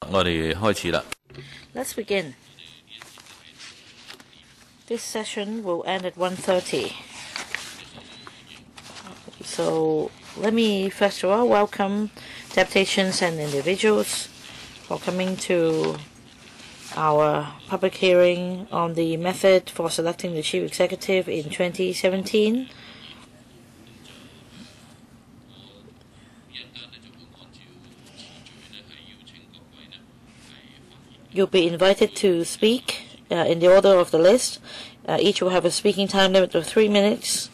Let's begin. This session will end at 1:30. So let me first of all welcome deputations and individuals for coming to our public hearing on the method for selecting the chief executive in 2017. You'll be invited to speak in the order of the list. Each will have a speaking time limit of 3 minutes.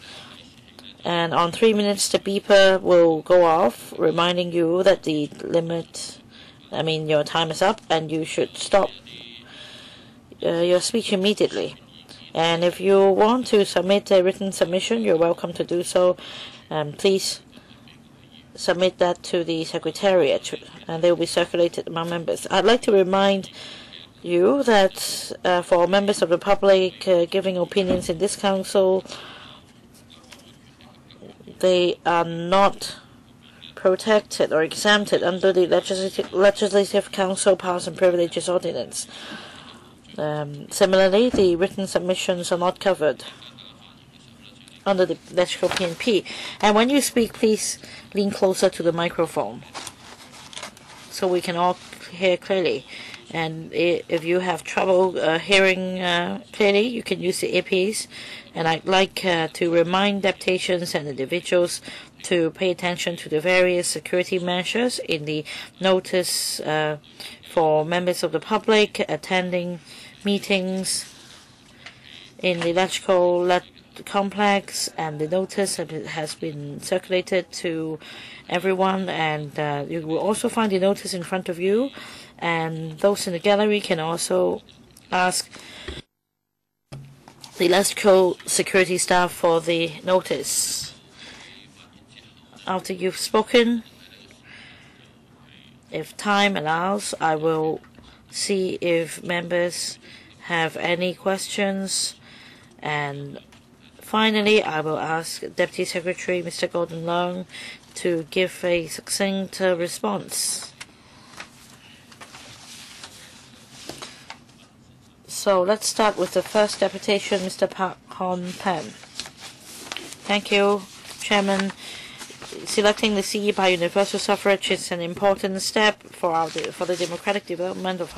And on 3 minutes, the beeper will go off, reminding you that your time is up and you should stop your speech immediately. And if you want to submit a written submission, you're welcome to do so. Please submit that to the Secretariat, and they will be circulated among members. I'd like to remind you that for members of the public giving opinions in this council, they are not protected or exempted under the Legislative Council Powers and Privileges Ordinance. Similarly, the written submissions are not covered under the electrical PNP. And when you speak, please lean closer to the microphone so we can all hear clearly. And if you have trouble hearing clearly, you can use the earpiece. And I'd like to remind deputations and individuals to pay attention to the various security measures in the notice for members of the public attending meetings in the electrical complex, and the notice has been circulated to everyone, and you will also find the notice in front of you, and those in the gallery can also ask the electrical security staff for the notice. After you've spoken, if time allows, I will see if members have any questions, and finally, I will ask Deputy Secretary Mr. Gordon Leung to give a succinct response. So let's start with the first deputation, Mr. Park Hon Pen. Thank you, Chairman. Selecting the CE by universal suffrage is an important step for the democratic development of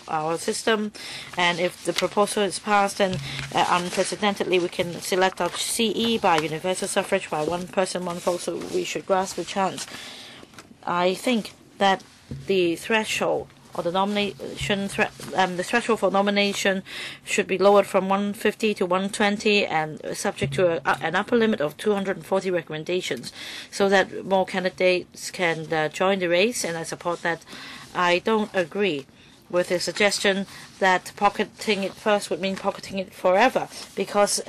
our system, and if the proposal is passed, then unprecedentedly we can select our CE by universal suffrage by one person, one vote, so we should grasp the chance. I think that the threshold or the threshold for nomination should be lowered from 150 to 120 and subject to an upper limit of 240 recommendations, so that more candidates can join the race, and I support that. I don't agree with the suggestion that pocketing it first would mean pocketing it forever, because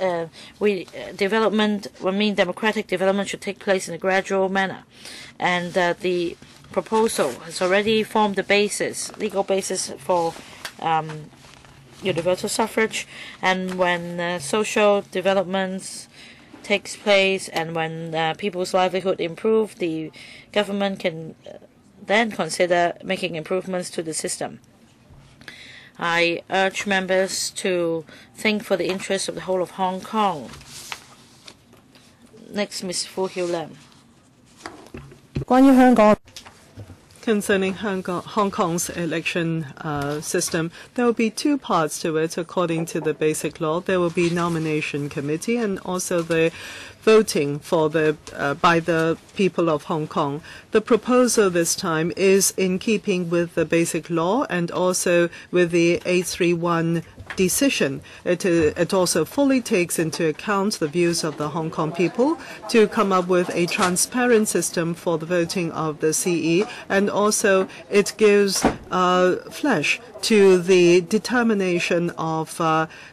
democratic development should take place in a gradual manner, and the proposal has already formed the legal basis for universal suffrage, and when social developments takes place and when people's livelihood improve, the government can then consider making improvements to the system. I urge members to think for the interests of the whole of Hong Kong. Next, Ms. Fu Hiu Lam. Concerning Hong Kong's election system, there will be two parts to it according to the basic law. There will be nomination committee and also the voting for by the people of Hong Kong. The proposal this time is in keeping with the basic law and also with the 831 decision. It also fully takes into account the views of the Hong Kong people to come up with a transparent system for the voting of the CE, and also it gives flesh to the determination of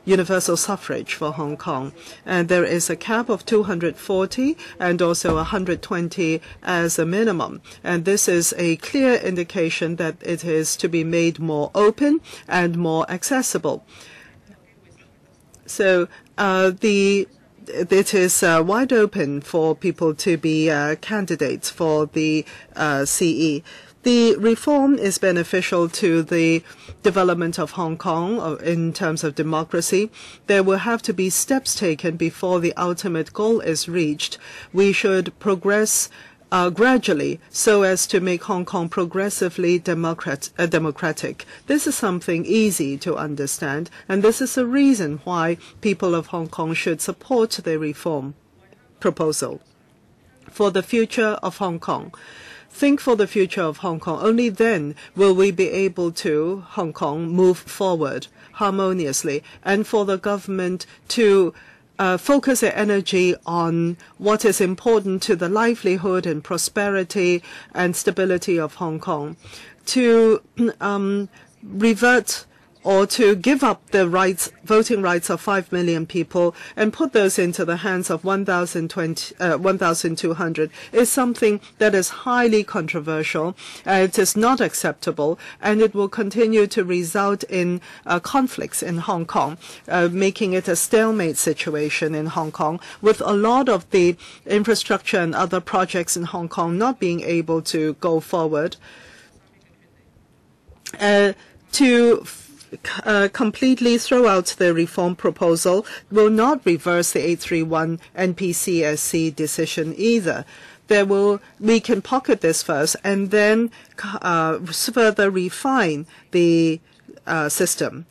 universal suffrage for Hong Kong. And there is a cap of 240 and also 120 as a minimum. And this is a clear indication that it is to be made more open and more accessible. So it is wide open for people to be candidates for the CE. The reform is beneficial to the development of Hong Kong in terms of democracy. There will have to be steps taken before the ultimate goal is reached. We should progress gradually so as to make Hong Kong progressively democratic. This is something easy to understand, and this is a reason why people of Hong Kong should support the reform proposal. For the future of Hong Kong. Think for the future of Hong Kong. Only then will we be able to, Hong Kong, move forward harmoniously, and for the government to focus their energy on what is important to the livelihood and prosperity and stability of Hong Kong, to revert or to give up the voting rights of 5 million people and put those into the hands of 1,200 is something that is highly controversial. It is not acceptable, and it will continue to result in conflicts in Hong Kong, making it a stalemate situation in Hong Kong, with a lot of the infrastructure and other projects in Hong Kong not being able to go forward. To completely throw out the reform proposal will not reverse the 831 NPCSC decision either. We can pocket this first and then further refine the system.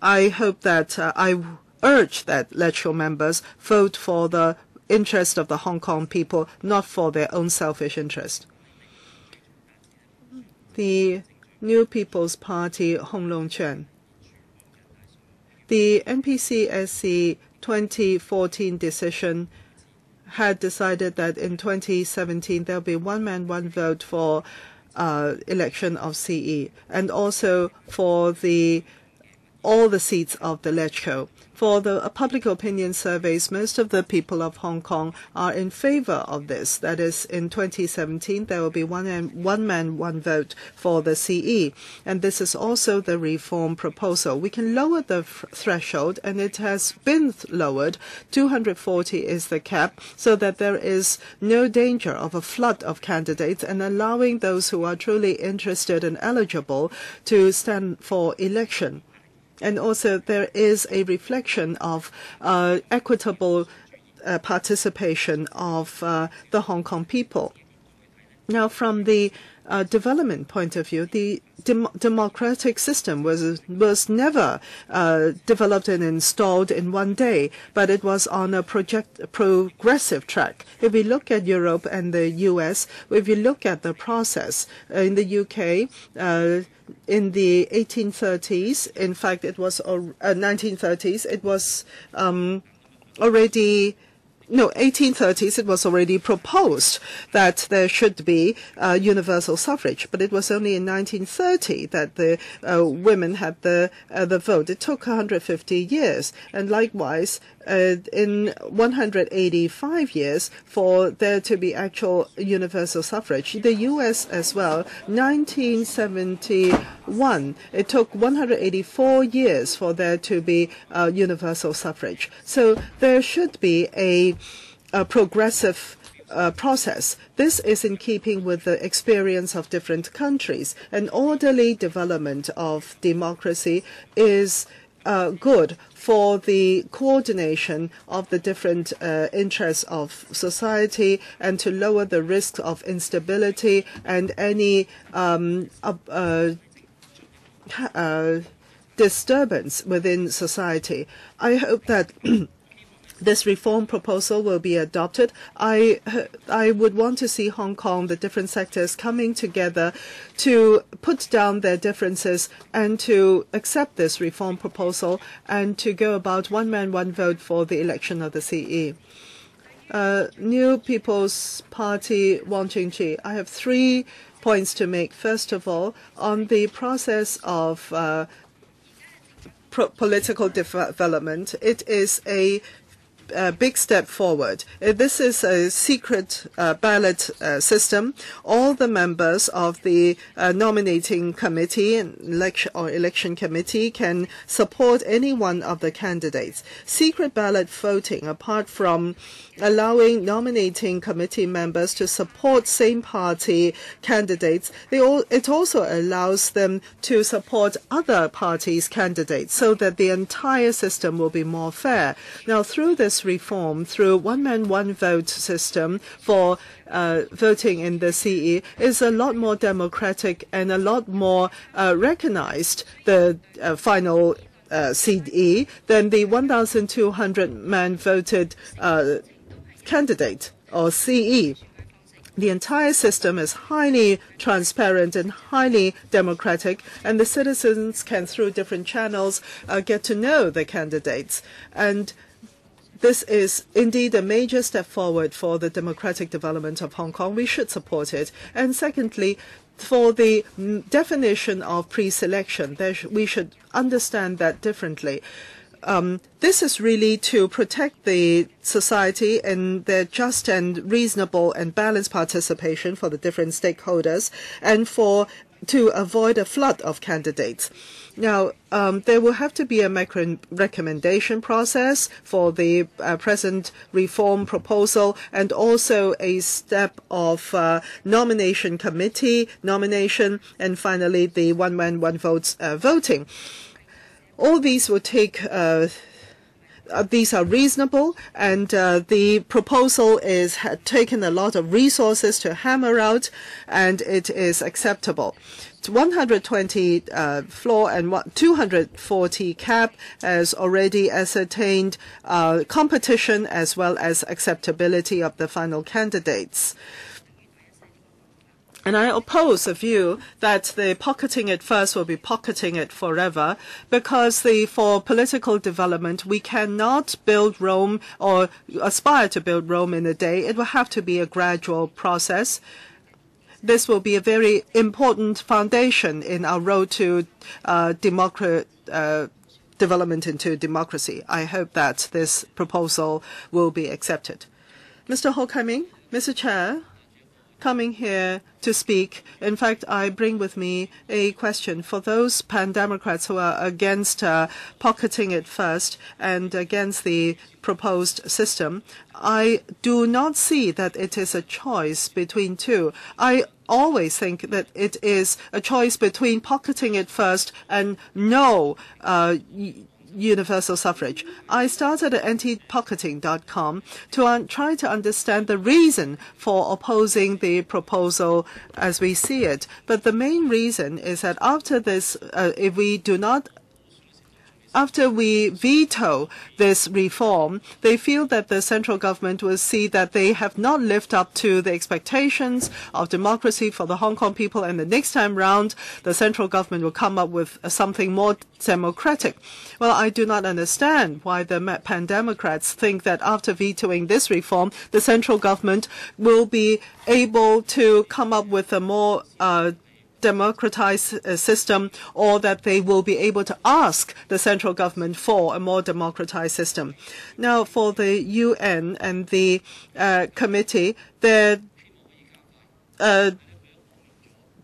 I hope that I urge that electoral members vote for the interest of the Hong Kong people, not for their own selfish interest. The New People's Party, Hong Long Chen. The NPCSC 2014 decision had decided that in 2017 there will be one man, one vote for election of CE, and also for all the seats of the LegCo. For the public opinion surveys, most of the people of Hong Kong are in favor of this. That is, in 2017, there will be one man, one vote for the CE. And this is also the reform proposal. We can lower the threshold, and it has been lowered. 240 is the cap, so that there is no danger of a flood of candidates, and allowing those who are truly interested and eligible to stand for election. And also there is a reflection of equitable participation of the Hong Kong people. Now, from the development point of view, the democratic system was never developed and installed in one day, but it was on a progressive track. If we look at Europe and the US, if you look at the process in the UK, in the 1830s, in fact, it was 1930s. It was already. No, 1830s, it was already proposed that there should be universal suffrage, but it was only in 1930 that the women had the vote. It took 150 years, and likewise, in 185 years for there to be actual universal suffrage. The U.S. as well, 1971, it took 184 years for there to be universal suffrage. So there should be a progressive process. This is in keeping with the experience of different countries. An orderly development of democracy is good for the coordination of the different interests of society and to lower the risk of instability and any disturbance within society. I hope that this reform proposal will be adopted. I would want to see Hong Kong, the different sectors, coming together to put down their differences and to accept this reform proposal and to go about one man, one vote for the election of the CE. New People's Party, Wang Jingji. I have 3 points to make. First of all, on the process of political development, it is a big step forward. This is a secret ballot system. All the members of the nominating committee and election committee can support any one of the candidates. Secret ballot voting, apart from allowing nominating committee members to support same party candidates, it also allows them to support other parties' candidates so that the entire system will be more fair. Now, through this reform, through one man, one vote system for voting in the CE, is a lot more democratic and a lot more recognized, the final CE, than the 1,200 man voted candidate or CE. The entire system is highly transparent and highly democratic, and the citizens can, through different channels, get to know the candidates. And this is indeed a major step forward for the democratic development of Hong Kong. We should support it. And secondly, for the definition of pre-selection, we should understand that differently. This is really to protect the society and their just and reasonable and balanced participation for the different stakeholders, and to avoid a flood of candidates. Now, there will have to be a recommendation process for the present reform proposal, and also a step of nomination committee nomination, and finally the one man, one vote voting. All these will take these are reasonable, and the proposal had taken a lot of resources to hammer out, and it is acceptable. It's 120 floor and 240 cap has already ascertained competition as well as acceptability of the final candidates. And I oppose a view that the pocketing it first will be pocketing it forever, because for political development, we cannot build Rome or aspire to build Rome in a day. It will have to be a gradual process. This will be a very important foundation in our road to development into democracy. I hope that this proposal will be accepted. Mr. Ho Kai-ming, Mr. Chair, coming here to speak. In fact, I bring with me a question for those pan-democrats who are against pocketing it first and against the proposed system. I do not see that it is a choice between two. I always think that it is a choice between pocketing it first and no universal suffrage. I started at antipocketing.com to try to understand the reason for opposing the proposal as we see it. But the main reason is that after this, after we veto this reform, they feel that the central government will see that they have not lived up to the expectations of democracy for the Hong Kong people, and the next time round, the central government will come up with something more democratic. Well, I do not understand why the pan-democrats think that after vetoing this reform, the central government will be able to come up with a more democratized system, or that they will be able to ask the central government for a more democratized system. Now, for the UN and the committee,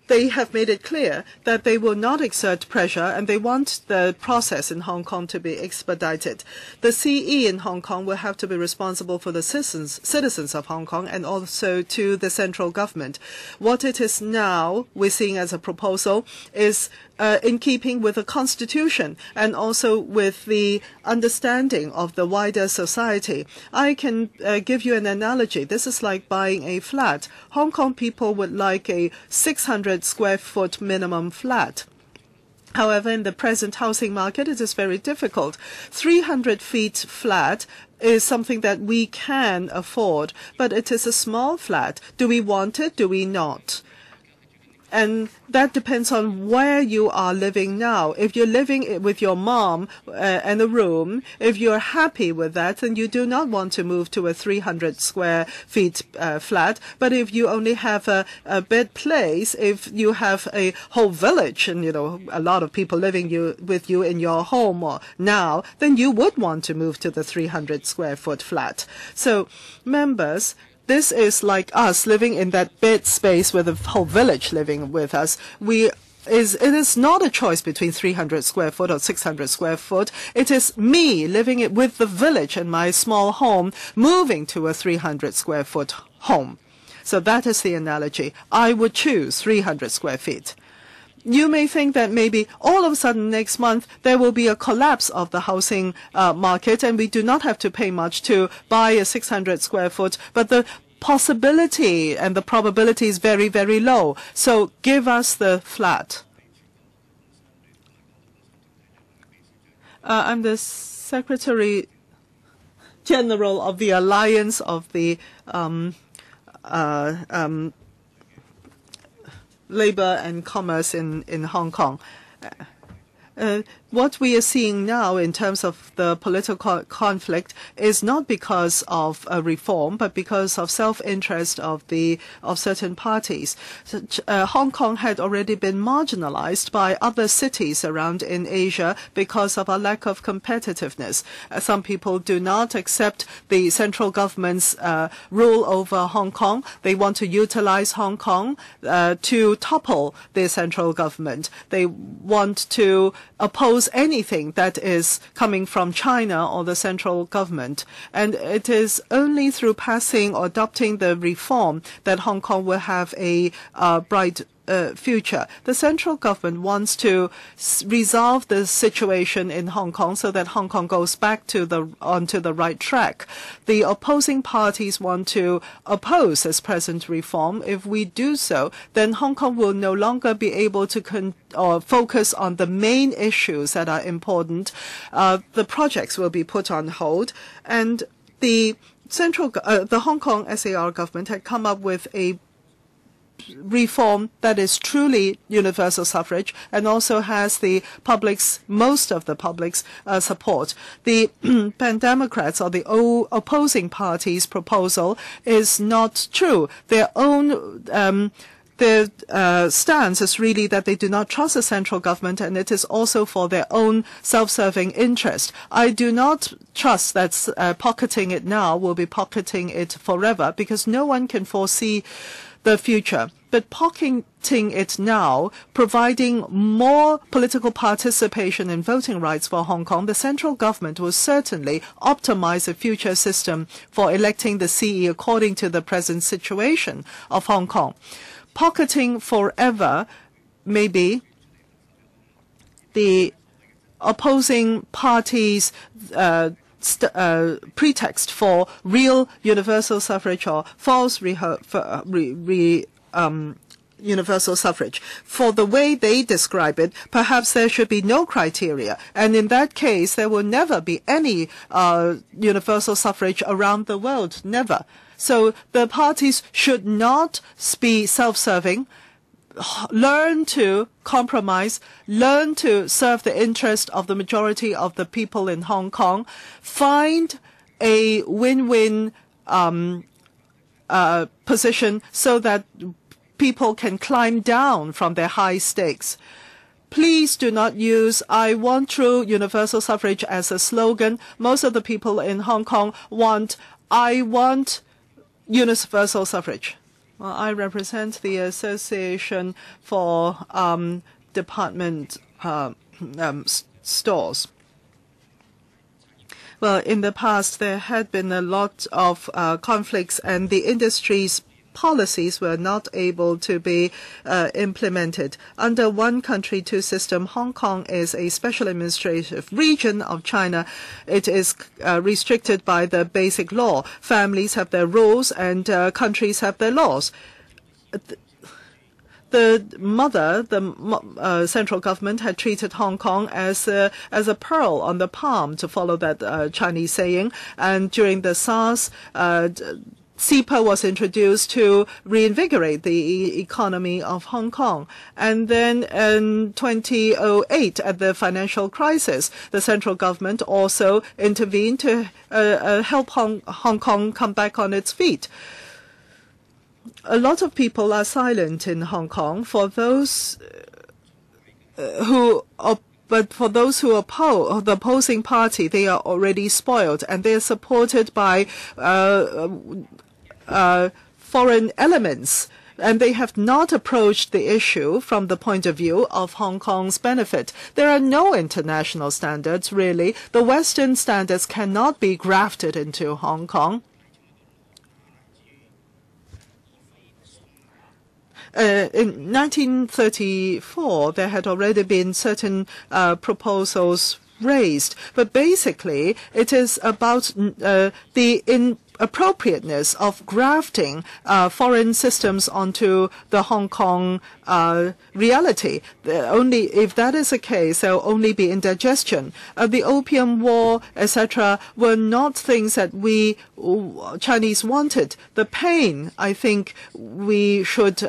they have made it clear that they will not exert pressure, and they want the process in Hong Kong to be expedited. The CE in Hong Kong will have to be responsible for the citizens of Hong Kong, and also to the central government. What it is now we're seeing as a proposal is in keeping with the Constitution and also with the understanding of the wider society. I can give you an analogy. This is like buying a flat. Hong Kong people would like a 600 square foot minimum flat. However, in the present housing market, it is very difficult. 300 feet flat is something that we can afford, but it is a small flat. Do we want it? Do we not? And that depends on where you are living now. If you're living with your mom in a room, if you're happy with that, then you do not want to move to a 300 square feet flat. But if you only have a bed place, if you have a whole village and, a lot of people living with you in your home or now, then you would want to move to the 300 square foot flat. So members, this is like us living in that bed space with a whole village living with us. It is not a choice between 300 square foot or 600 square foot. It is me living with the village in my small home, moving to a 300 square foot home. So that is the analogy. I would choose 300 square feet. You may think that maybe all of a sudden next month there will be a collapse of the housing market and we do not have to pay much to buy a 600 square foot, but the possibility and the probability is very, very low. So give us the flat. I'm the Secretary General of the Alliance of the Labor and Commerce in Hong Kong. What we are seeing now in terms of the political conflict is not because of a reform, but because of self-interest of certain parties. Hong Kong had already been marginalized by other cities around in Asia because of a lack of competitiveness. Some people do not accept the central government's rule over Hong Kong. They want to utilize Hong Kong to topple the central government. They want to oppose anything that is coming from China or the central government. And it is only through passing or adopting the reform that Hong Kong will have a bright future. The central government wants to resolve the situation in Hong Kong so that Hong Kong goes back onto the right track. The opposing parties want to oppose this present reform. If we do so, then Hong Kong will no longer be able to focus on the main issues that are important. The projects will be put on hold, and the Hong Kong SAR government had come up with a reform that is truly universal suffrage and also has most of the public's support. The Pan-Democrats or the opposing parties' proposal is not true. Their stance is really that they do not trust the central government, and it is also for their own self-serving interest. I do not trust that pocketing it now will be pocketing it forever, because no one can foresee the future. But pocketing it now, providing more political participation and voting rights for Hong Kong, the central government will certainly optimize the future system for electing the CE according to the present situation of Hong Kong. Pocketing forever may be the opposing parties' pretext for real universal suffrage or false universal suffrage. For the way they describe it, perhaps there should be no criteria. And in that case, there will never be any universal suffrage around the world. Never. So the parties should not be self-serving. Learn to compromise, learn to serve the interest of the majority of the people in Hong Kong, find a win-win position so that people can climb down from their high stakes. Please do not use "I want true universal suffrage" as a slogan. Most of the people in Hong Kong want "I want universal suffrage." Well, I represent the Association for Department Stores. Well, in the past, there had been a lot of conflicts, and the industry's policies were not able to be implemented. Under one country, two system, Hong Kong is a special administrative region of China. It is restricted by the basic law. Families have their rules and countries have their laws. The central government had treated Hong Kong as a pearl on the palm, to follow that Chinese saying. And during the SARS CEPA was introduced to reinvigorate the economy of Hong Kong. And then in 2008, at the financial crisis, the central government also intervened to help Hong Kong come back on its feet. A lot of people are silent in Hong Kong. For those but for those who oppose the opposing party, they are already spoiled, and they are supported by foreign elements, and they have not approached the issue from the point of view of Hong Kong's benefit. There are no international standards, really. The Western standards cannot be grafted into Hong Kong. In 1934, there had already been certain proposals raised, but basically it is about the inappropriateness of grafting foreign systems onto the Hong Kong reality. Only if that is the case, there will only be indigestion. The Opium War, etc., were not things that we Chinese wanted. The pain, I think we should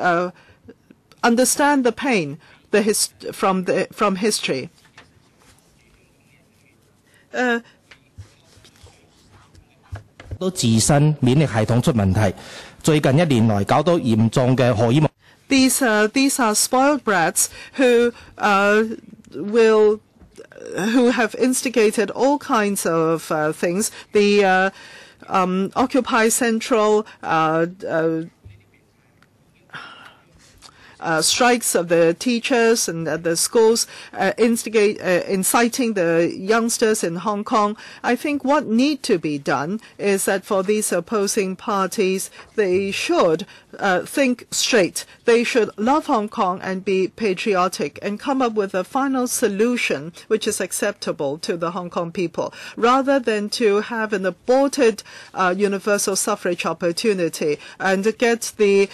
understand the pain from history. 都自身免疫系統出問題，最近1年來搞到嚴重嘅荷爾蒙。These are spoiled brats who have instigated all kinds of things. The Occupy Central strikes of the teachers and the schools inciting the youngsters in Hong Kong. I think what needs to be done is that for these opposing parties, they should think straight. They should love Hong Kong and be patriotic and come up with a final solution which is acceptable to the Hong Kong people, rather than to have an aborted universal suffrage opportunity and get the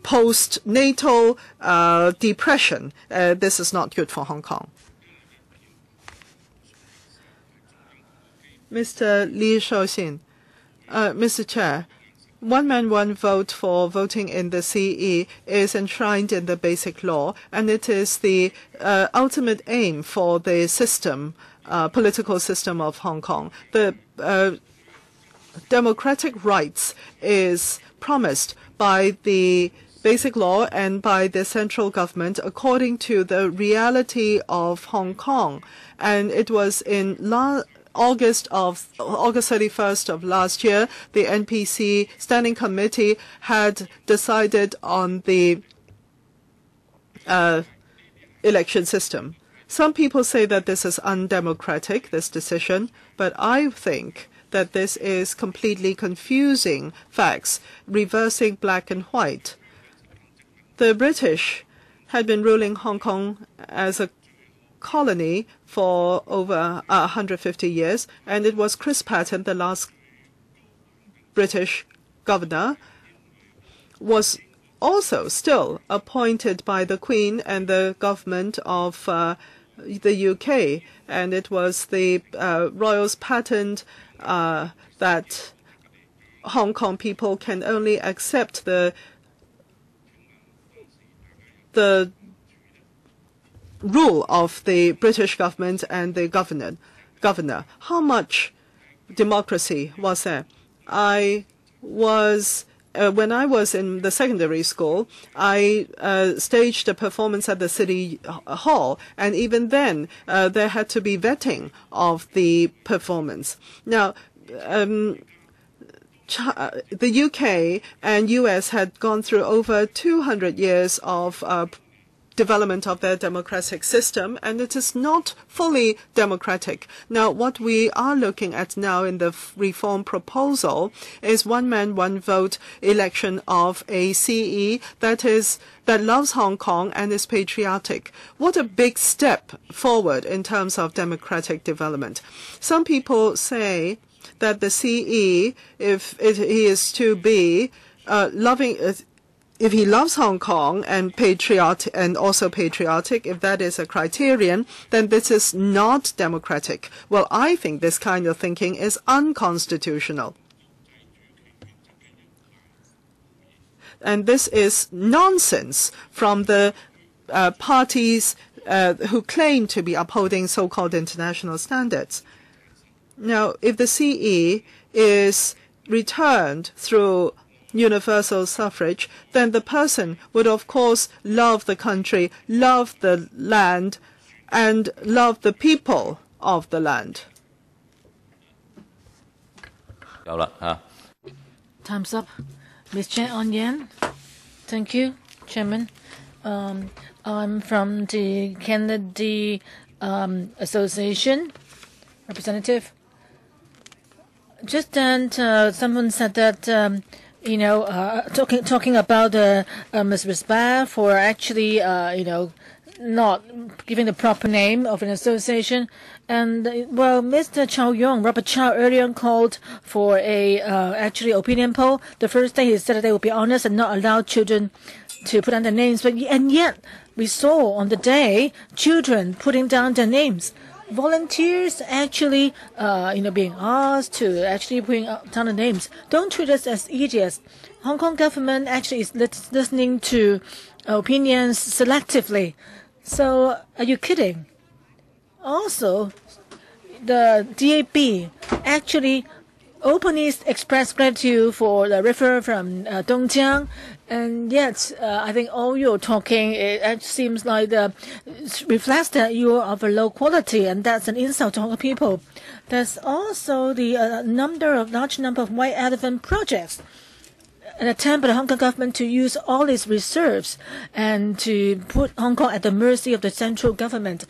post-NATO depression. This is not good for Hong Kong. Mr. Li Shaoxin, Mr. Chair, one man, one vote for voting in the CE is enshrined in the Basic Law, and it is the ultimate aim for the system, political system of Hong Kong. The democratic rights is promised by the Basic Law and by the central government according to the reality of Hong Kong. And it was in August 31st of last year, the NPC Standing Committee had decided on the election system. Some people say that this is undemocratic, this decision, but I think that this is completely confusing facts, reversing black and white. The British had been ruling Hong Kong as a colony for over 150 years, and it was Chris Patten, the last British governor, was also still appointed by the Queen and the government of the UK, and it was the Royals' patent that Hong Kong people can only accept the rule of the British government and the governor. How much democracy was there? When I was in the secondary school, I staged a performance at the City Hall, and even then there had to be vetting of the performance. Now, the UK and US had gone through over 200 years of development of their democratic system, and it is not fully democratic. Now, what we are looking at now in the reform proposal is one man, one vote election of a CE that loves Hong Kong and is patriotic. What a big step forward in terms of democratic development. Some people say that the CE, if he is to be if he loves Hong Kong and patriotic, and also patriotic, if that is a criterion, then this is not democratic. Well, I think this kind of thinking is unconstitutional. And this is nonsense from the parties who claim to be upholding so-called international standards. Now, if the CE is returned through universal suffrage, then the person would, of course, love the country, love the land, and love the people of the land. Time's up. Ms. Chen On Yan. Thank you, Chairman. I'm from the Kennedy Association representative. Just then, someone said that, talking about Ms. Risbach for actually, not giving the proper name of an association. And, well, Mr. Chow Yong, Robert Chow, earlier called for a actually opinion poll. The first day he said that they would be honest and not allow children to put down their names. And yet, we saw on the day children putting down their names. Volunteers actually, being asked to actually put down the names. Don't treat us as idiots. Hong Kong government actually is listening to opinions selectively. So, are you kidding? Also, the DAB actually openly expressed gratitude for the referral from Dongjiang, and yet I think all your talking it seems like reflects that you are of a low quality, and that's an insult to Hong Kong people. There's also the large number of white elephant projects. An attempt by the Hong Kong government to use all its reserves and to put Hong Kong at the mercy of the central government.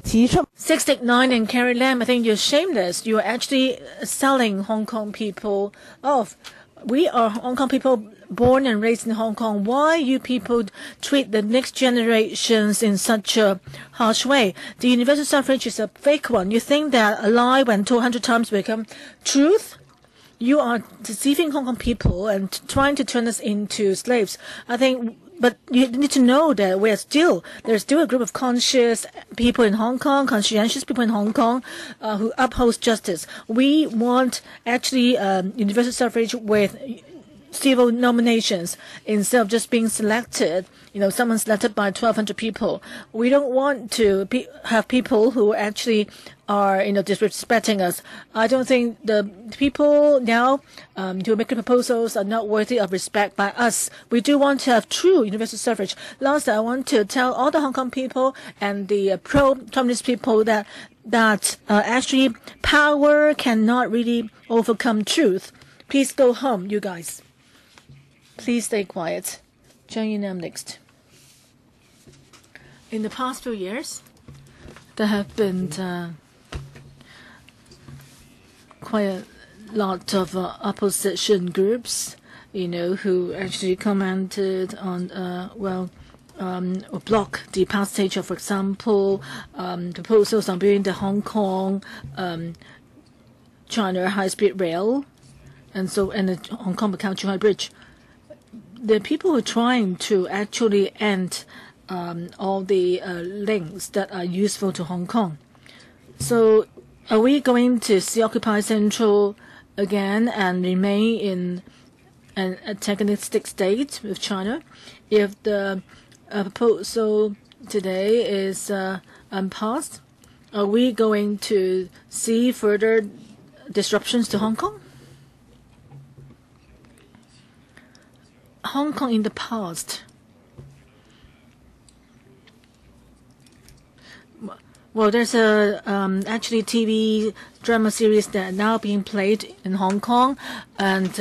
689 and Carrie Lam, I think you're shameless. You're actually selling Hong Kong people off. We are Hong Kong people born and raised in Hong Kong. Why you people treat the next generations in such a harsh way? The universal suffrage is a fake one. You think that a lie when told 100 times become truth? You are deceiving Hong Kong people and trying to turn us into slaves. I think, but you need to know that there's still a group of conscious people in Hong Kong, conscientious people in Hong Kong, who upholds justice. We want actually universal suffrage with civil nominations instead of just being selected. Someone selected by 1,200 people. We don't want to have people who actually are, disrespecting us. I don't think the people now who are making proposals are not worthy of respect by us. We do want to have true universal suffrage. Last, I want to tell all the Hong Kong people and the pro-communist people that actually power cannot really overcome truth. Please go home, you guys. Please stay quiet. Zhang Yinam next. In the past few years, there have been quite a lot of opposition groups, who actually commented on, or block the passage of, for example, proposals on building the Hong Kong China high-speed rail, and the Hong Kong Macau Zhuhai Bridge. The people are trying to actually end all the links that are useful to Hong Kong. So are we going to see Occupy Central again and remain in an antagonistic state with China? If the proposal today is passed, are we going to see further disruptions to Hong Kong? Hong Kong in the past. Well, there's a actually TV drama series that are now being played in Hong Kong, and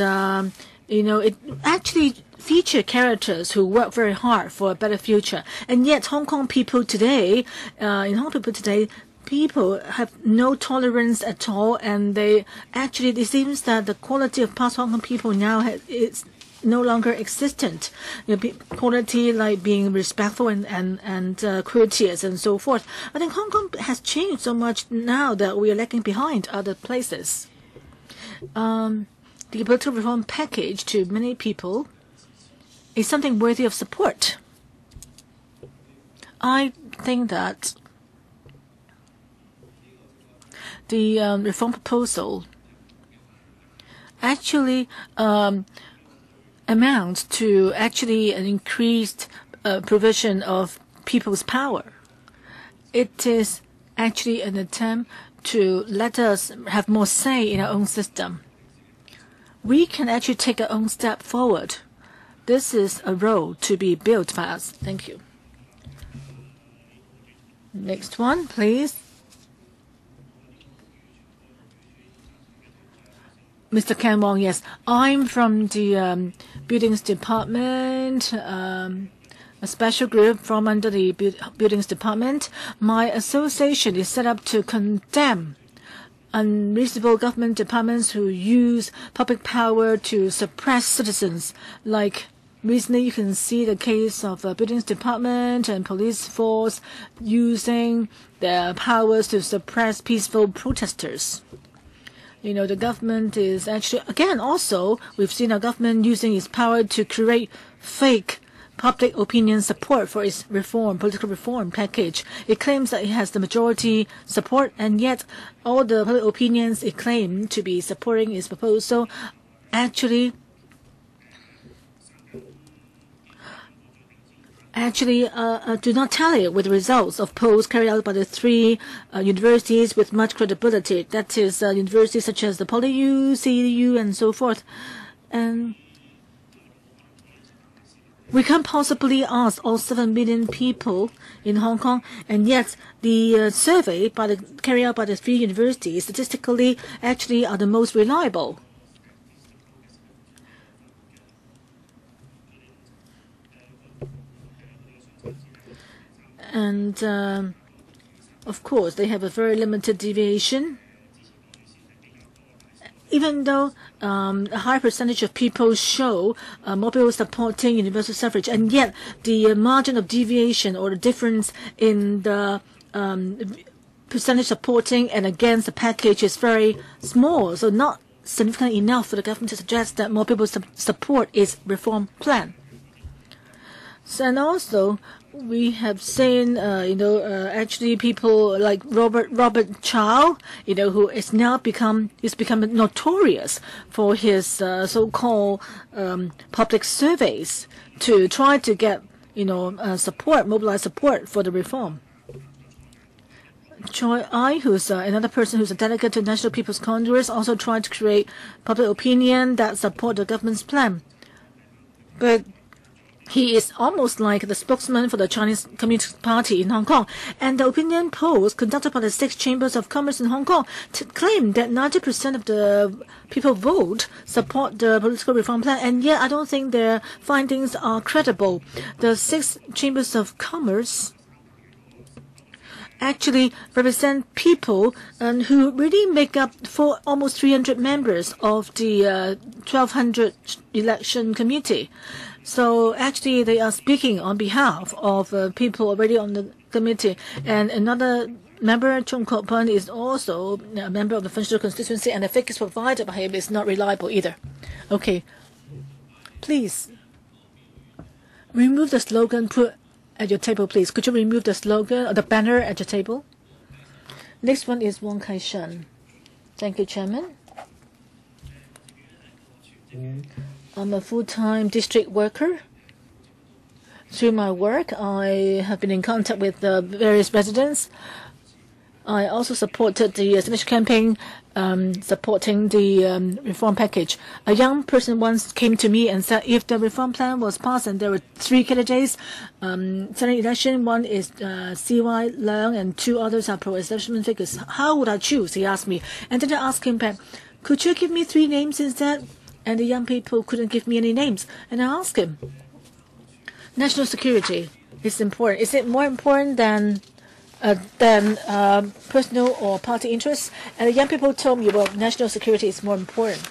it actually feature characters who work very hard for a better future. And yet, Hong Kong people today, people have no tolerance at all, and it seems that the quality of past Hong Kong people now is no longer existent. Quality like being respectful and courteous and so forth. I think Hong Kong has changed so much now that we are lagging behind other places. The political reform package to many people is something worthy of support. I think that the reform proposal actually amount to actually an increased provision of people's power. It is actually an attempt to let us have more say in our own system. We can actually take our own step forward. This is a role to be built by us. Thank you. Next one, please. Mr. Ken Wong, yes. I'm from the Buildings Department, a special group from under the Buildings Department. My association is set up to condemn unreasonable government departments who use public power to suppress citizens. Like recently, you can see the case of a Buildings Department and police force using their powers to suppress peaceful protesters. You know, the government is actually, again, also, we've seen our government using its power to create fake public opinion support for its political reform package. It claims that it has the majority support, and yet all the public opinions it claimed to be supporting its proposal actually do not tally with the results of polls carried out by the three universities with much credibility. That is, universities such as the PolyU, CEU, and so forth. And we can't possibly ask all 7 million people in Hong Kong, and yet the survey carried out by the three universities statistically actually are the most reliable. And, of course, they have a very limited deviation. Even though a high percentage of people show more people supporting universal suffrage, and yet the margin of deviation or the difference in the percentage supporting and against the package is very small, so not significant enough for the government to suggest that more people support its reform plan. So, and also, we have seen, actually people like Robert Chow, who is now become notorious for his so-called public surveys to try to get, mobilize support for the reform. Choi Ai, who's another person who's a delegate to National People's Congress, also tried to create public opinion that support the government's plan. But he is almost like the spokesman for the Chinese Communist Party in Hong Kong. And the opinion polls conducted by the 6 chambers of commerce in Hong Kong claim that 90% of the people vote support the political reform plan. And yet I don't think their findings are credible. The 6 chambers of commerce actually represent people who really make up for almost 300 members of the 1,200 election committee. So actually, they are speaking on behalf of people already on the committee. And another member, Chung Kok Pun, is also a member of the functional constituency, and the figures provided by him is not reliable either. Okay. Please remove the slogan put at your table, please. Could you remove the slogan or the banner at your table? Next one is Wong Kai Shan. Thank you, Chairman. I'm a full-time district worker. Through my work, I have been in contact with various residents. I also supported the signature campaign supporting the reform package. A young person once came to me and said, if the reform plan was passed and there were 3 candidates standing election, one is C.Y. Leung and 2 others are pro-establishment figures, how would I choose? He asked me. And then I asked him back, could you give me 3 names instead? And the young people couldn't give me any names. And I asked him, national security is important. Is it more important than personal or party interests? And the young people told me, well, national security is more important.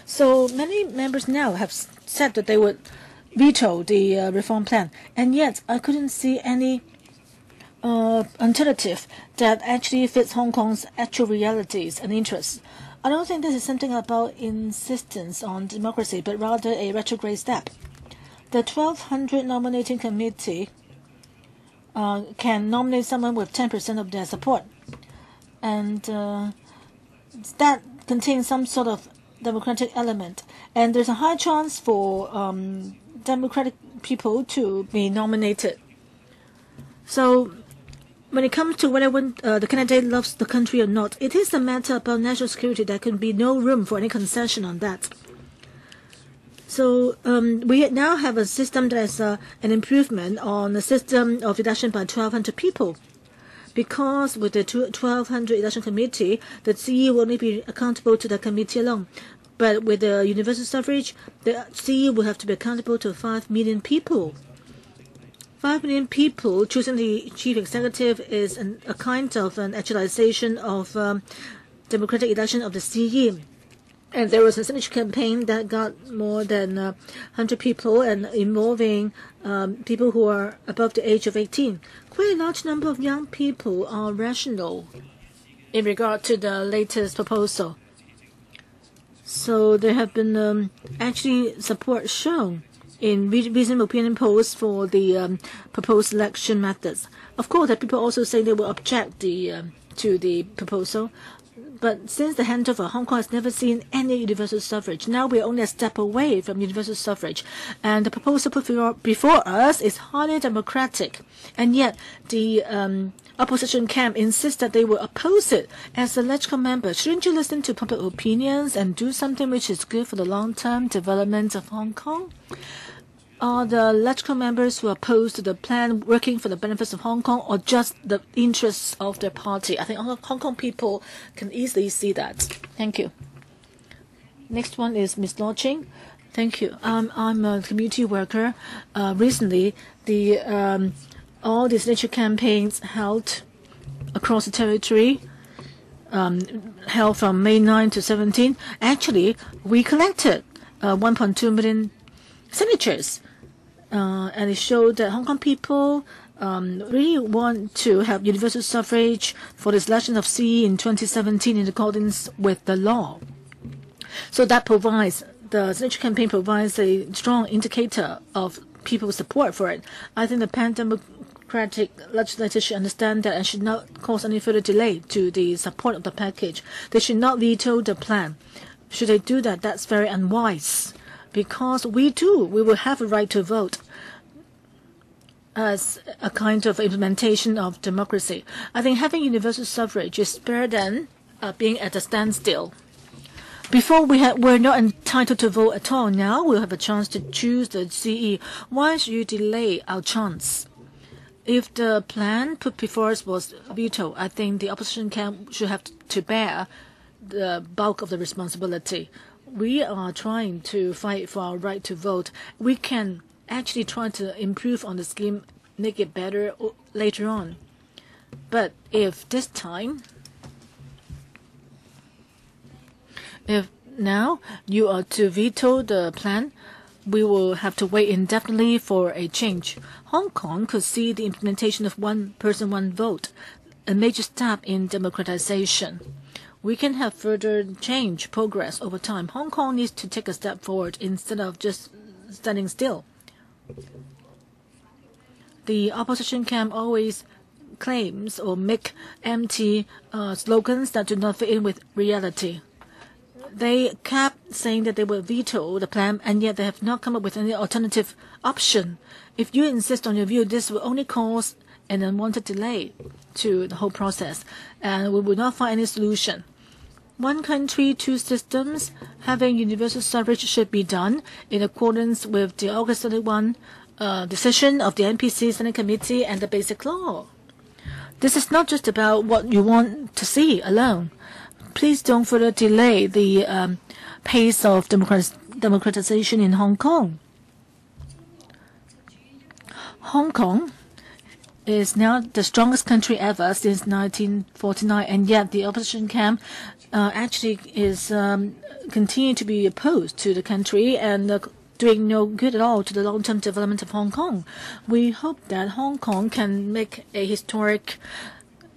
So many members now have said that they would veto the reform plan. And yet I couldn't see any alternative that actually fits Hong Kong's actual realities and interests. I don't think this is something about insistence on democracy, but rather a retrograde step. The 1,200 nominating committee can nominate someone with 10% of their support. And that contains some sort of democratic element. and there's a high chance for Democratic people to be nominated. So when it comes to whether the candidate loves the country or not, it is a matter about national security. There can be no room for any concession on that. So we now have a system that is an improvement on the system of election by 1,200 people. Because with the 1,200 election committee, the CE will only be accountable to the committee alone. But with the universal suffrage, the CE will have to be accountable to 5 million people. 5 million people choosing the chief executive is a kind of an actualization of democratic election of the CE. And there was a signature campaign that got more than 100 people and involving people who are above the age of 18. Quite a large number of young people are rational in regard to the latest proposal. So there have been actually support shown in reasonable opinion polls for the proposed election methods. Of course, that people also say they will object to the proposal. But since the handover, Hong Kong has never seen any universal suffrage. Now we're only a step away from universal suffrage. And the proposal put before us is highly democratic. And yet the opposition camp insists that they will oppose it. As a LegCo member, shouldn't you listen to public opinions and do something which is good for the long-term development of Hong Kong? Are the LegCo members who are opposed to the plan working for the benefits of Hong Kong or just the interests of their party? I think Hong Kong people can easily see that. Thank you. Next one is Ms. Law Ching. Thank you. I'm a community worker. Recently, all the signature campaigns held across the territory, held from May 9 to 17. Actually, we collected 1.2 million signatures. And it showed that Hong Kong people really want to have universal suffrage for the selection of CE in 2017 in accordance with the law. So that provides, the signature campaign provides a strong indicator of people's support for it. I think the pan-democratic legislators should understand that and should not cause any further delay to the support of the package. They should not veto the plan. Should they do that, that's very unwise. Because we will have a right to vote as a kind of implementation of democracy. I think having universal suffrage is better than being at a standstill. Before we're not entitled to vote at all. Now we'll have a chance to choose the CE. Why should you delay our chance? If the plan put before us was veto, I think the opposition camp should have to bear the bulk of the responsibility. We are trying to fight for our right to vote. We can actually try to improve on the scheme, make it better later on. But if now you are to veto the plan, we will have to wait indefinitely for a change. Hong Kong could see the implementation of one person, one vote, a major step in democratization. We can have further change, progress over time. Hong Kong needs to take a step forward instead of just standing still. The opposition camp always claims or make empty slogans that do not fit in with reality. They kept saying that they will veto the plan, and yet they have not come up with any alternative option. If you insist on your view, this will only cause an unwanted delay to the whole process, and we will not find any solution. One country, two systems, having universal suffrage should be done in accordance with the August 31 decision of the NPC Senate Committee and the Basic Law. This is not just about what you want to see alone. Please don't further delay the pace of democratization in Hong Kong. Hong Kong is now the strongest country ever since 1949, and yet the opposition camp actually is continuing to be opposed to the country and doing no good at all to the long-term development of Hong Kong. We hope that Hong Kong can make a historic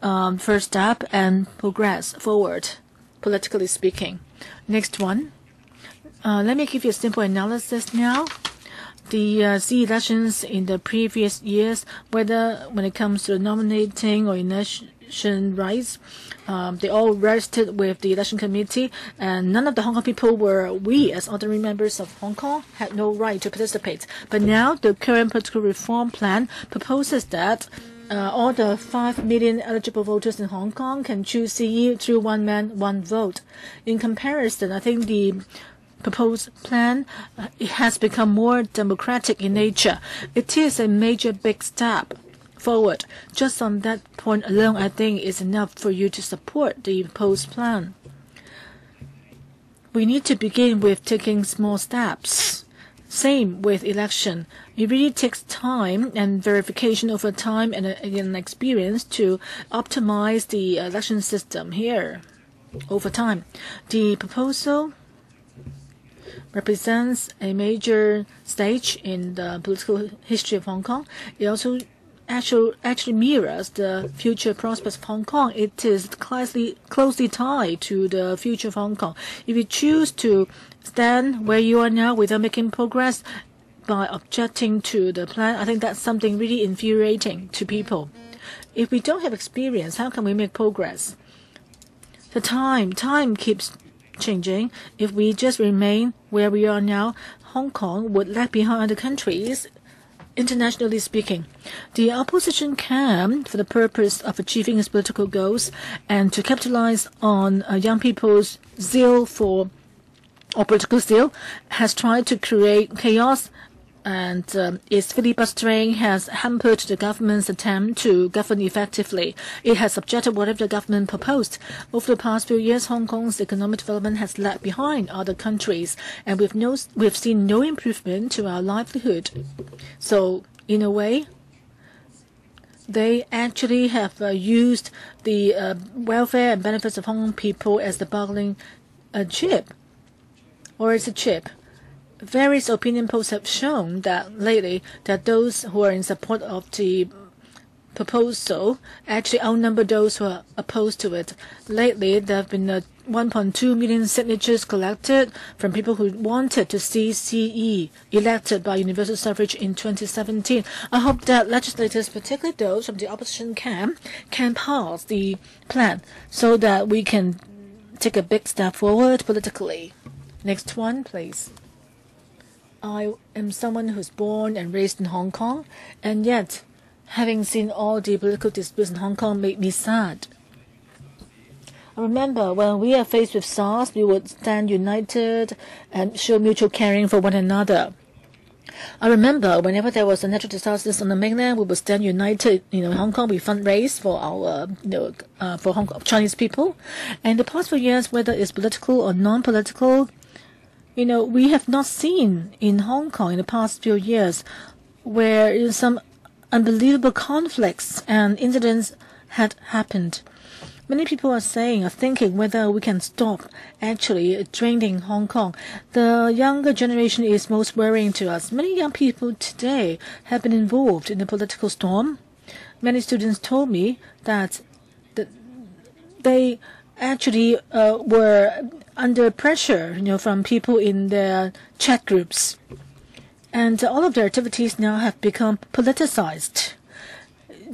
first step and progress forward, politically speaking. Next one. Let me give you a simple analysis now. The C elections in the previous years, whether when it comes to nominating or election rights. They all rested with the election committee, and none of the Hong Kong people we as ordinary members of Hong Kong had no right to participate. But now the current political reform plan proposes that all the 5 million eligible voters in Hong Kong can choose CE through one man, one vote. In comparison, I think the proposed plan it has become more democratic in nature. It is a major big step forward. Just on that point alone, I think is enough for you to support the proposed plan. We need to begin with taking small steps. Same with election. It really takes time and verification over time and an experience to optimize the election system here over time. The proposal represents a major stage in the political history of Hong Kong. It also actually mirrors the future prospects of Hong Kong. It is closely tied to the future of Hong Kong. If you choose to stand where you are now without making progress by objecting to the plan, I think that's something really infuriating to people. If we don't have experience, how can we make progress? The time keeps changing. If we just remain where we are now, Hong Kong would lag behind other countries, internationally speaking. The opposition can, for the purpose of achieving its political goals and to capitalize on young people's zeal or political zeal, has tried to create chaos, and its filibustering has hampered the government's attempt to govern effectively. It has subjected whatever the government proposed. Over the past few years, Hong Kong's economic development has lagged behind other countries, and we've seen no improvement to our livelihood. So, in a way, they actually have used the welfare and benefits of Hong Kong people as the bargaining chip, or as a chip. Various opinion polls have shown that lately that those who are in support of the proposal actually outnumber those who are opposed to it. Lately, there have been 1.2 million signatures collected from people who wanted to see CE elected by universal suffrage in 2017. I hope that legislators, particularly those from the opposition camp, can pass the plan so that we can take a big step forward politically. Next one, please. I am someone who's born and raised in Hong Kong, and yet having seen all the political disputes in Hong Kong made me sad. I remember when we are faced with SARS, we would stand united and show mutual caring for one another. I remember whenever there was a natural disaster on the mainland, we would stand united. In Hong Kong, we fundraise for our, for Hong Kong Chinese people. And in the past few years, whether it's political or non-political, we have not seen in Hong Kong in the past few years where some unbelievable conflicts and incidents had happened. Many people are thinking whether we can stop actually draining Hong Kong. The younger generation is most worrying to us. Many young people today have been involved in the political storm. Many students told me that they actually were under pressure, from people in their chat groups. And all of their activities now have become politicized.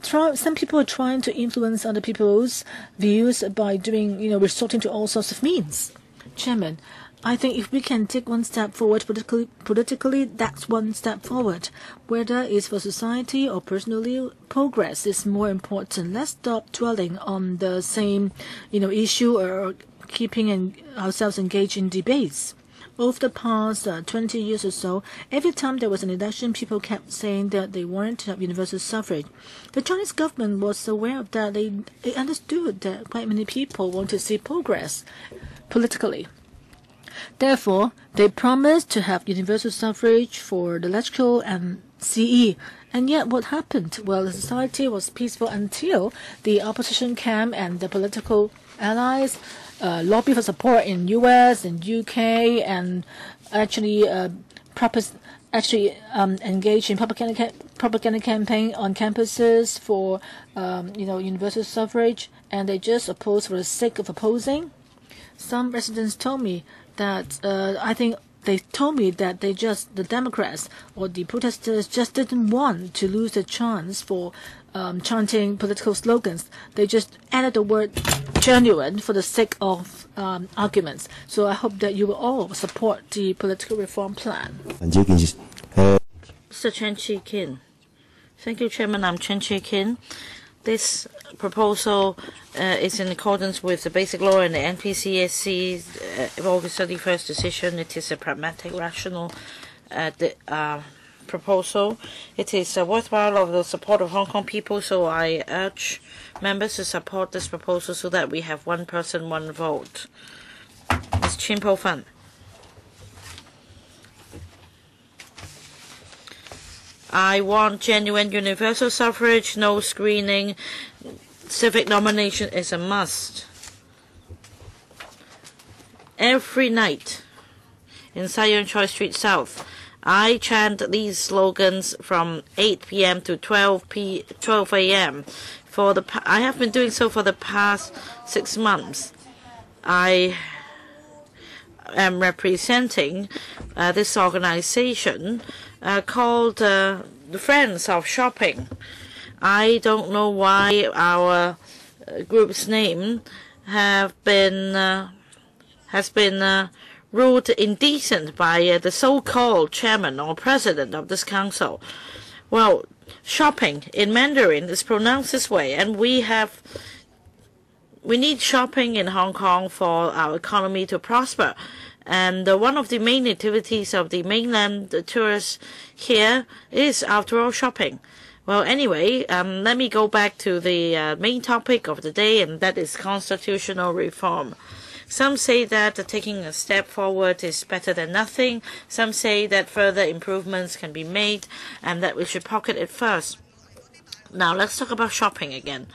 Some people are trying to influence other people's views by resorting to all sorts of means. Chairman, I think if we can take one step forward politically, that's one step forward. Whether it's for society or personally, progress is more important. Let's stop dwelling on the same, issue or keeping ourselves engaged in debates. Over the past 20 years or so, every time there was an election, people kept saying that they wanted to have universal suffrage. The Chinese government was aware of that. They understood that quite many people want to see progress politically. Therefore, they promised to have universal suffrage for the electoral and CE. And yet what happened? Well, the society was peaceful until the opposition camp and the political allies lobby for support in U.S. and U.K. and actually engage in propaganda campaign on campuses for universal suffrage, and they just oppose for the sake of opposing. Some residents told me that I think they told me that the Democrats or the protesters just didn't want to lose the chance for chanting political slogans. They just added the word genuine for the sake of arguments. So I hope that you will all support the political reform plan. Mr. Chen Chi-kin. Thank you, Chairman. I'm Chen Chi-kin. This proposal is in accordance with the Basic Law and the NPCSC's August 31st decision. It is a pragmatic, rational proposal. It is worthwhile of the support of Hong Kong people, so I urge members to support this proposal so that we have one person, one vote. Ms. Chin Po Fan. I want genuine universal suffrage, no screening. Civic nomination is a must. Every night in Sion Choi Street South, I chant these slogans from 8 p.m. to 12 a.m. I have been doing so for the past 6 months. I am representing this organization called the Friends of Shopping. I don't know why our group's name has been ruled indecent by the so-called chairman or president of this council. Well, shopping in Mandarin is pronounced this way, and we need shopping in Hong Kong for our economy to prosper. And one of the main activities of the mainland tourists here is, after all, shopping. Well, anyway, let me go back to the main topic of the day, and that is constitutional reform. Some say that taking a step forward is better than nothing. Some say that further improvements can be made and that we should pocket it first. Now, let's talk about shopping again.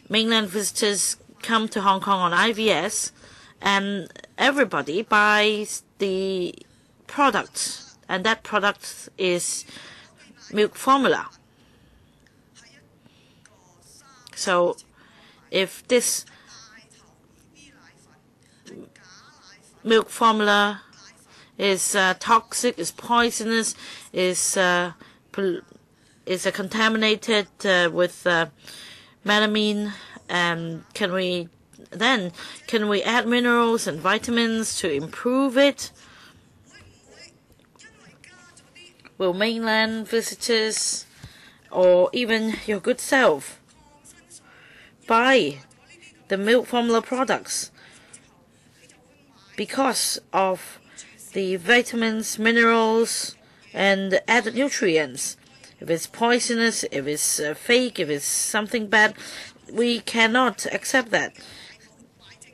Mainland visitors come to Hong Kong on IVS, and everybody buys the product, and that product is milk formula. So if this milk formula is toxic, is poisonous, is contaminated with melamine, and can we add minerals and vitamins to improve it? Will mainland visitors or even your good self buy the milk formula products because of the vitamins, minerals, and added nutrients? If it's poisonous, if it's fake, if it's something bad, we cannot accept that.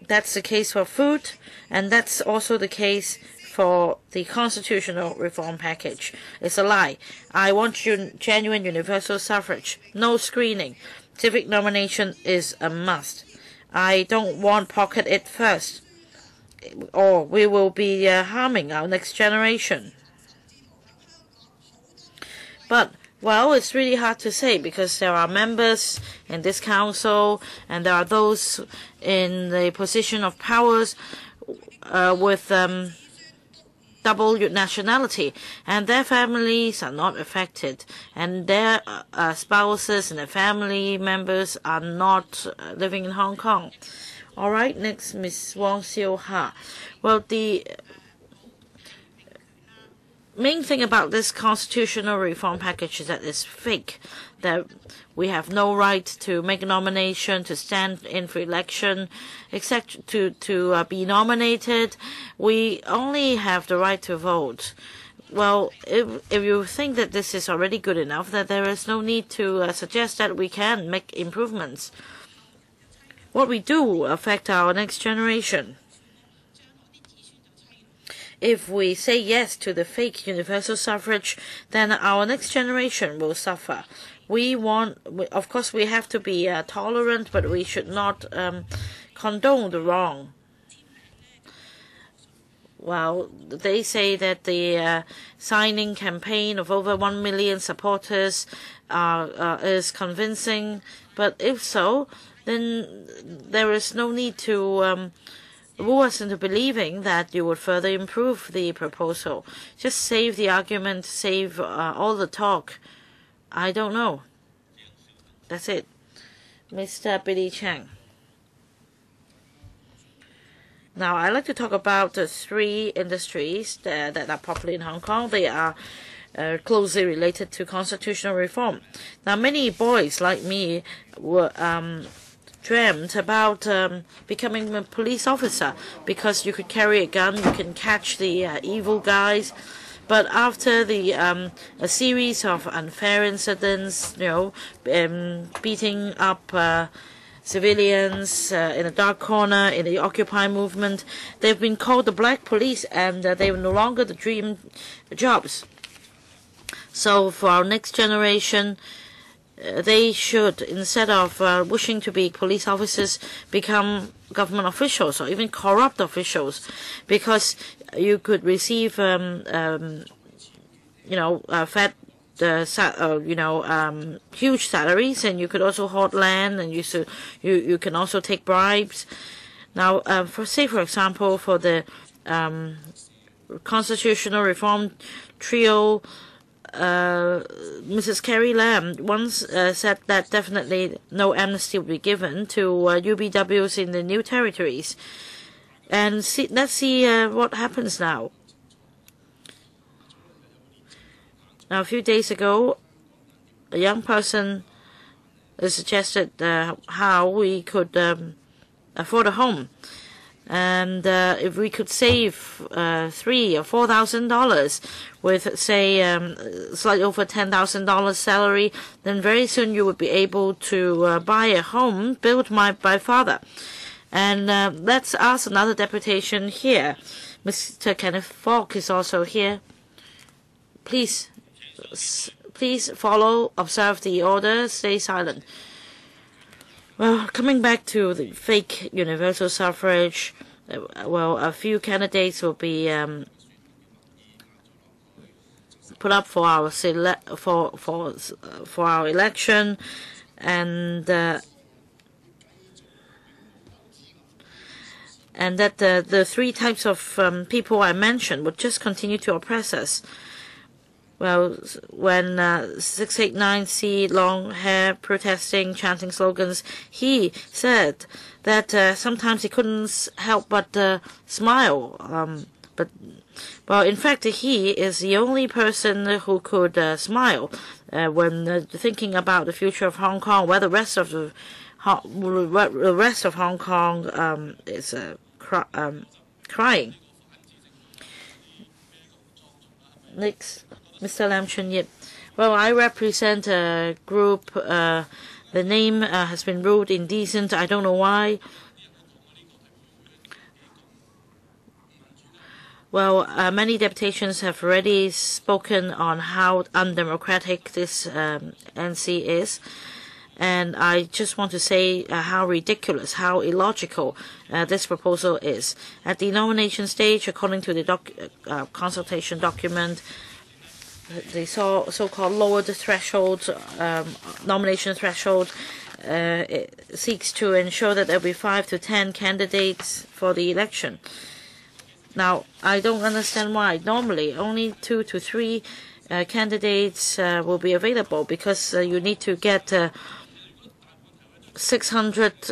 That's the case for food, and that's also the case for the constitutional reform package. It's a lie. I want genuine universal suffrage, no screening. Civic nomination is a must. I don't want pocket it first, or we will be harming our next generation. But well, it's really hard to say because there are members in this council and there are those in the position of powers with double nationality, and their families are not affected, and their spouses and their family members are not living in Hong Kong. All right, next, Ms. Wong Xiu Ha. Well, the main thing about this constitutional reform package is that it's fake, that we have no right to make a nomination, to stand in for election, except to be nominated. We only have the right to vote. Well, if you think that this is already good enough, that there is no need to suggest that we can make improvements. What we do affect our next generation. If we say yes to the fake universal suffrage, then our next generation will suffer. Of course, we have to be tolerant, but we should not condone the wrong. Well, they say that the signing campaign of over 1 million supporters is convincing, but if so, then there is no need to woo us into believing that you would further improve the proposal. Just save the argument, save all the talk. I don't know. That's it. Mr. Billy Chang. Now, I'd like to talk about the three industries that are popular in Hong Kong. They are closely related to constitutional reform. Now, many boys like me were dreamt about becoming a police officer because you could carry a gun, you can catch the evil guys. But after a series of unfair incidents, beating up civilians in a dark corner in the Occupy movement, they've been called the black police, and they are no longer the dream jobs. So for our next generation, they should, instead of wishing to be police officers, become government officials or even corrupt officials, because you could receive, huge salaries, and you could also hoard land, and you can also take bribes. Now, for example, for the constitutional reform trio, Mrs. Carrie Lam once said that definitely no amnesty will be given to UBWs in the new territories. And let's see what happens now. Now, a few days ago, a young person suggested how we could afford a home. And if we could save $3,000 or $4,000 with, say, slightly over $10,000 salary, then very soon you would be able to buy a home built by father. And let's ask another deputation here. Mr. Kenneth Falk is also here. Please follow, observe the order, stay silent. Well, coming back to the fake universal suffrage, well, a few candidates will be put up for our for our election, and that the three types of people I mentioned would just continue to oppress us. Well, when 689C, long hair, protesting, chanting slogans, he said that sometimes he couldn't help but smile. Well, in fact, he is the only person who could smile when thinking about the future of Hong Kong, where the rest of Hong Kong is crying. Next. Mr. Lam Chun Yip. Well, I represent a group. The name has been ruled indecent. I don't know why. Well, many deputations have already spoken on how undemocratic this NC is. And I just want to say how ridiculous, how illogical this proposal is. At the nomination stage, according to the consultation document, the so-called lowered threshold, nomination threshold, it seeks to ensure that there will be 5 to 10 candidates for the election. Now, I don't understand why. Normally, only 2 to 3 candidates will be available, because you need to get 600,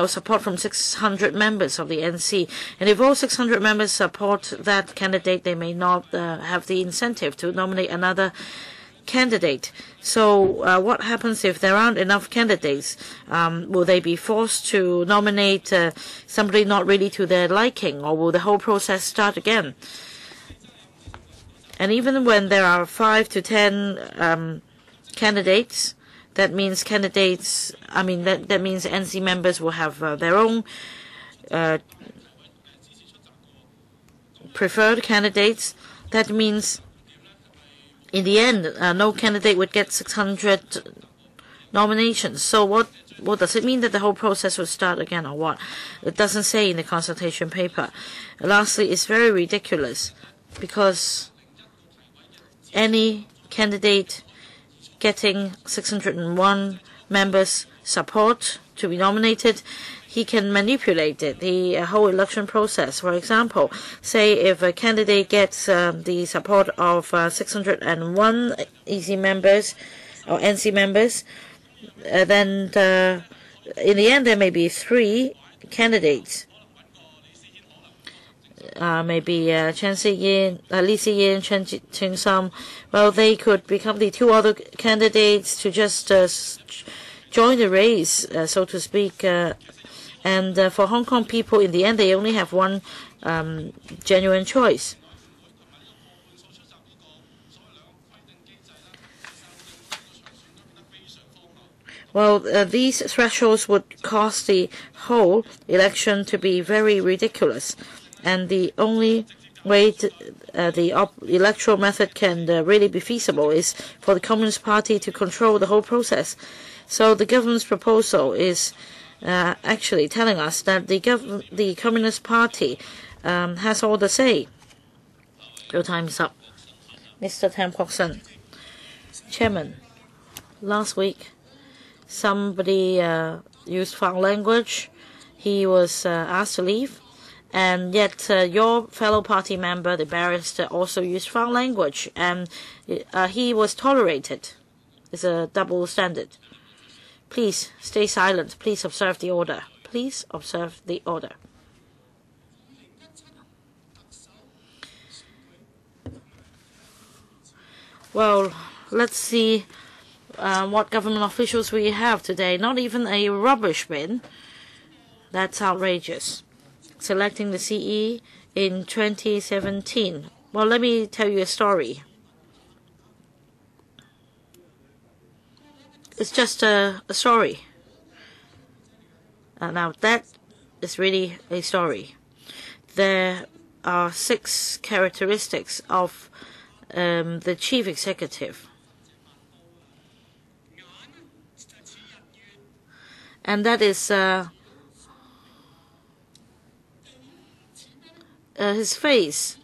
support from 600 members of the NC. And if all 600 members support that candidate, they may not have the incentive to nominate another candidate. So what happens if there aren't enough candidates? Will they be forced to nominate somebody not really to their liking, or will the whole process start again? And even when there are 5 to 10 candidates, that means that means NC members will have their own preferred candidates. That means in the end, no candidate would get 600 nominations. So what does it mean, that the whole process will start again, or what? It doesn't say in the consultation paper. Lastly, it's very ridiculous, because any candidate getting 601 members support to be nominated, he can manipulate it, the whole election process. For example, say if a candidate gets the support of 601 EC members or NC members, then in the end there may be 3 candidates. Maybe Chen Ziyin, Li Ziyin, Chen Qing-sam. Well, they could become the 2 other candidates to just join the race, so to speak. And for Hong Kong people, in the end, they only have one genuine choice. Well, these thresholds would cause the whole election to be very ridiculous. And the only way the electoral method can really be feasible is for the Communist Party to control the whole process. So the government's proposal is actually telling us that the Communist Party has all the say. Your time is up. Mr. Tam Kwok-sun. Chairman, last week somebody used foul language. He was asked to leave. And yet your fellow party member, the barrister, also used foul language, and he was tolerated. It's a double standard. Please stay silent. Please observe the order. Please observe the order. Well, let's see what government officials we have today. Not even a rubbish bin. That's outrageous. Selecting the CE in 2017. Well, let me tell you a story. It's just a story. Now, that is really a story. There are 6 characteristics of the chief executive. And that is his face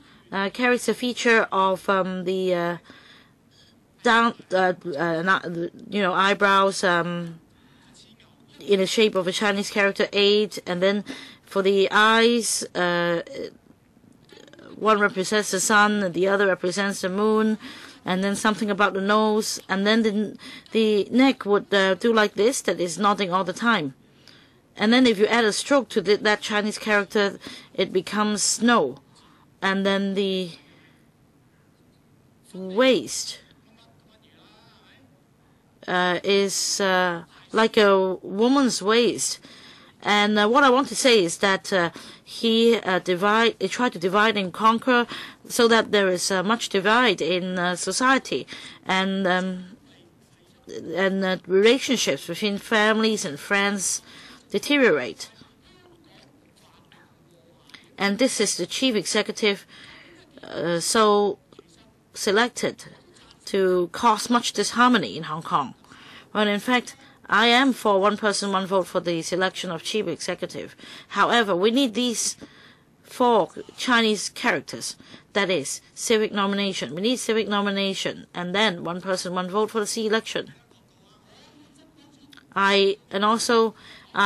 carries a feature of the eyebrows in the shape of a Chinese character 8, and then for the eyes, one represents the sun, and the other represents the moon, and then something about the nose, and then the neck would do like this, that is nodding all the time. And then if you add a stroke to that Chinese character, it becomes snow. And then the waist is like a woman's waist. And what I want to say is that he tried to divide and conquer, so that there is much divide in society, and relationships between families and friends deteriorate. And this is the chief executive so selected to cause much disharmony in Hong Kong. Well, in fact, I am for 1 person, 1 vote for the selection of chief executive. However, we need these 4 Chinese characters. That is, civic nomination. We need civic nomination, and then 1 person, 1 vote for the C election. I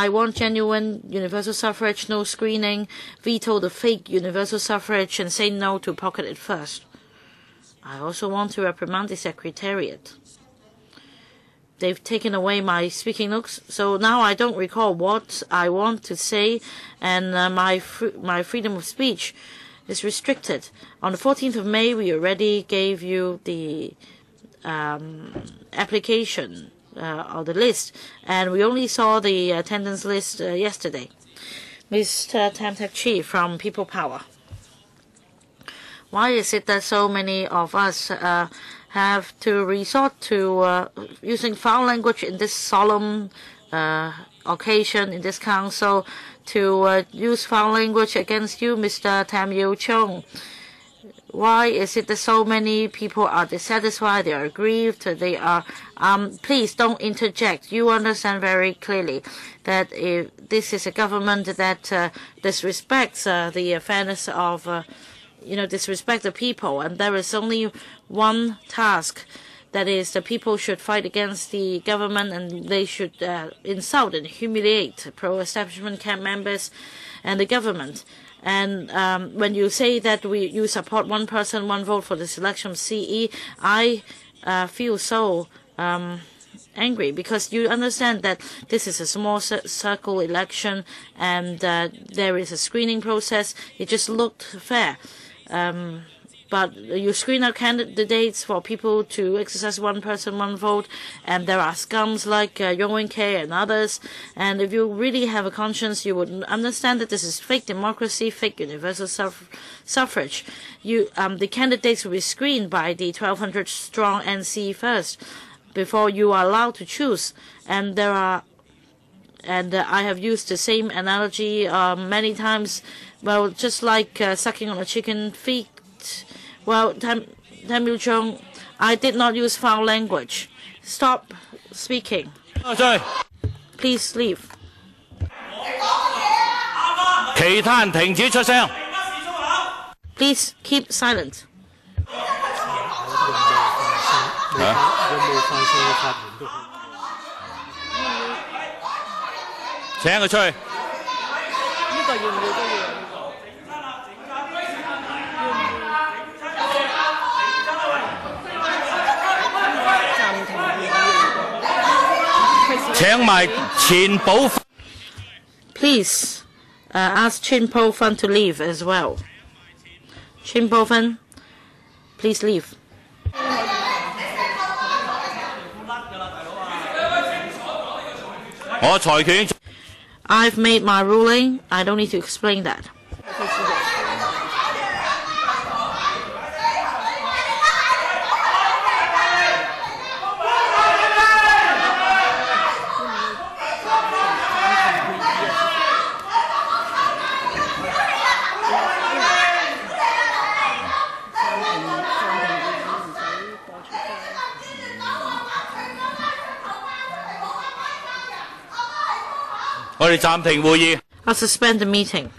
want genuine universal suffrage, no screening, veto the fake universal suffrage, and say no to pocket it first. I also want to reprimand the Secretariat. They've taken away my speaking notes, so now I don't recall what I want to say, and my freedom of speech is restricted. On the 14th of May, we already gave you the application or the list, and we only saw the attendance list yesterday. Mr. Tam Tak-chi from People Power. Why is it that so many of us have to resort to using foul language in this solemn occasion in this council, to use foul language against you, Mr. Tam Yiu-chung? Why is it that so many people are dissatisfied, they are aggrieved, they are... please don't interject. You understand very clearly that if this is a government that disrespects the fairness of, disrespect the people, and there is only one task, That is, the people should fight against the government and they should insult and humiliate pro-establishment camp members and the government. And when you say that you support one person, one vote for the selection of CE, I feel so angry, because you understand that this is a small circle election and there is a screening process. It just looked fair. But you screen out candidates for people to exercise one person, one vote, and there are scums like Yong Wen-kei and others. And if you really have a conscience, you would understand that this is fake democracy, fake universal suffrage. The candidates will be screened by the 1,200 strong NC first before you are allowed to choose. And I have used the same analogy many times. Well, just like sucking on a chicken feet. Well, Tam Yu-chung, I did not use foul language. Stop speaking. Please leave. 其他人停止出聲。Please keep silent. 請佢出去。請埋錢寶。Please ask Chin Po-fan to leave as well. Chin Po-fan, please leave. I've made my ruling. I don't need to explain that. I'll suspend the meeting.